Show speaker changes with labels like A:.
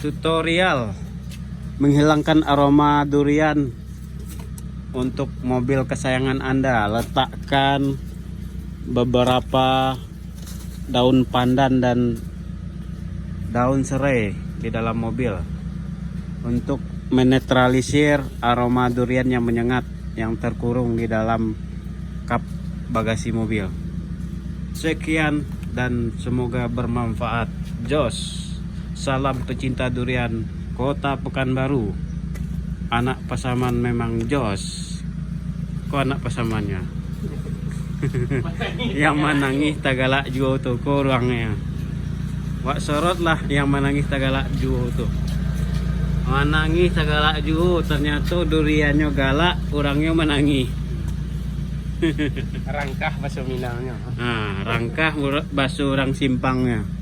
A: Tutorial menghilangkan aroma durian untuk mobil kesayangan Anda. Letakkan beberapa daun pandan dan daun serai di dalam mobil untuk menetralisir aroma durian yang menyengat yang terkurung di dalam kap bagasi mobil. Sekian dan semoga bermanfaat. Jos. Salam pecinta durian Kota Pekanbaru. Anak Pasaman memang jos. Kok anak Pasamannya? Yang menangis tagalak juo tuh ko orangnya. Wak sorot lah yang menangis tagalak juo tuh. Menangis tagalak juo, ternyata duriannya galak, orangnya menangis.
B: Rangkah bahasa Minangnya.
A: Nah, rangkah bahasa orang Simpangnya.